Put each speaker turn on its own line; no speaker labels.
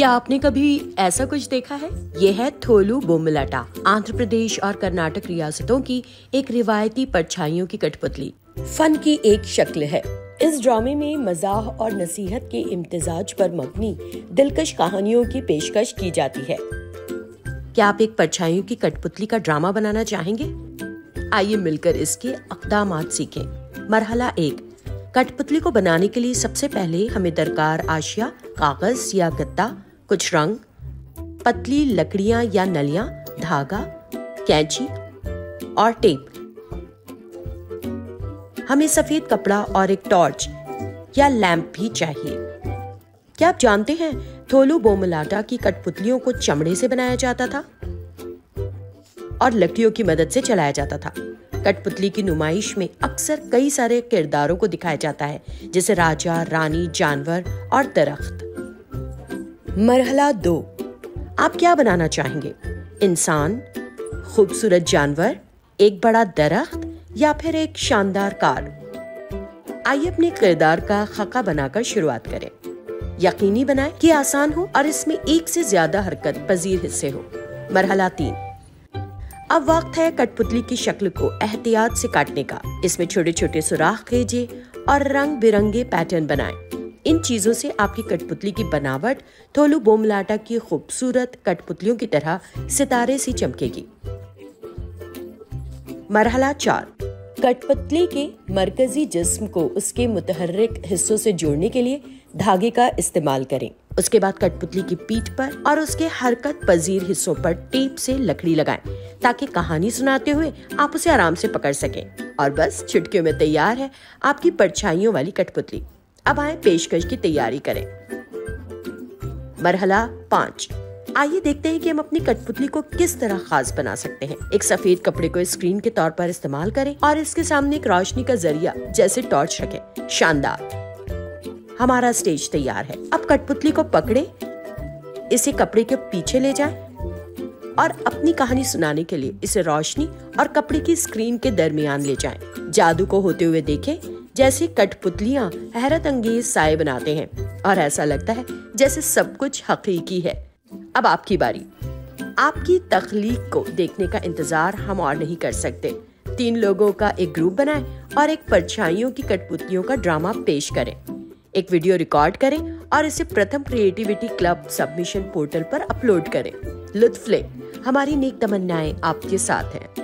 क्या आपने कभी ऐसा कुछ देखा है? ये है थोलू बोमलाटा, आंध्र प्रदेश और कर्नाटक रियासतों की एक रिवायती परछाइयों की कठपुतली। फन की एक शक्ल है। इस ड्रामे में मजाह और नसीहत के इम्तिजाज पर मबनी दिलकश कहानियों की पेशकश की जाती है। क्या आप एक परछाइयों की कठपुतली का ड्रामा बनाना चाहेंगे? आइए मिलकर इसके अक़दामात सीखें। मरहला 1। कठपुतली को बनाने के लिए सबसे पहले हमें दरकार आशिया, कागज या गत्ता, कुछ रंग, पतली लकड़ियां या नलियां, धागा, कैंची और टेप। हमें सफेद कपड़ा और एक टॉर्च या लैंप भी चाहिए। क्या आप जानते हैं थोलू बोमलाटा की कठपुतलियों को चमड़े से बनाया जाता था और लकड़ियों की मदद से चलाया जाता था। कठपुतली की नुमाइश में अक्सर कई सारे किरदारों को दिखाया जाता है, जैसे राजा, रानी, जानवर और दरख्त। मरहला 2। आप क्या बनाना चाहेंगे? इंसान, खूबसूरत जानवर, एक बड़ा दरख्त या फिर एक शानदार कार? आइए अपने किरदार का खाका बनाकर शुरुआत करें। यकीनी बनाएं कि आसान हो और इसमें एक से ज्यादा हरकत पजीर हिस्से हो। मरहला 3। अब वक्त है कठपुतली की शक्ल को एहतियात से काटने का। इसमें छोटे छोटे सुराख कीजिए और रंग बिरंगे पैटर्न बनाएं। इन चीजों से आपकी कठपुतली की बनावट थोलू बोमलाटा की खूबसूरत कठपुतलियों की तरह सितारे सी चमकेगी। मरहला 4। कठपुतली के मरकजी जिस्म को उसके मुतहर्रिक हिस्सों से जोड़ने के लिए धागे का इस्तेमाल करें। उसके बाद कठपुतली की पीठ पर और उसके हरकत पजीर हिस्सों पर टेप से लकड़ी लगाएं, ताकि कहानी सुनाते हुए आप उसे आराम से पकड़ सकें। और बस चुटकियों में तैयार है आपकी परछाइयों वाली कठपुतली। अब आए पेशकश की तैयारी करें। मरहला 5। आइए देखते हैं कि हम अपनी कठपुतली को किस तरह खास बना सकते हैं। एक सफेद कपड़े को स्क्रीन के तौर पर इस्तेमाल करें और इसके सामने एक रोशनी का जरिया जैसे टॉर्च रखें। शानदार, हमारा स्टेज तैयार है। अब कठपुतली को पकड़े, इसे कपड़े के पीछे ले जाएं और अपनी कहानी सुनाने के लिए इसे रोशनी और कपड़े की स्क्रीन के दरमियान ले जाएं। जादू को होते हुए देखें, जैसे कठपुतलियां हैरत अंगेज साए बनाते हैं और ऐसा लगता है जैसे सब कुछ हकीकी है। अब आपकी बारी। आपकी तख्लीक को देखने का इंतजार हम और नहीं कर सकते। 3 लोगों का एक ग्रुप बनाएं और एक परछाइयों की कठपुतलियों का ड्रामा पेश करें। एक वीडियो रिकॉर्ड करें और इसे प्रथम क्रिएटिविटी क्लब सबमिशन पोर्टल पर अपलोड करें। लुत्फ लें, हमारी नेक तमन्नाएं आपके साथ हैं।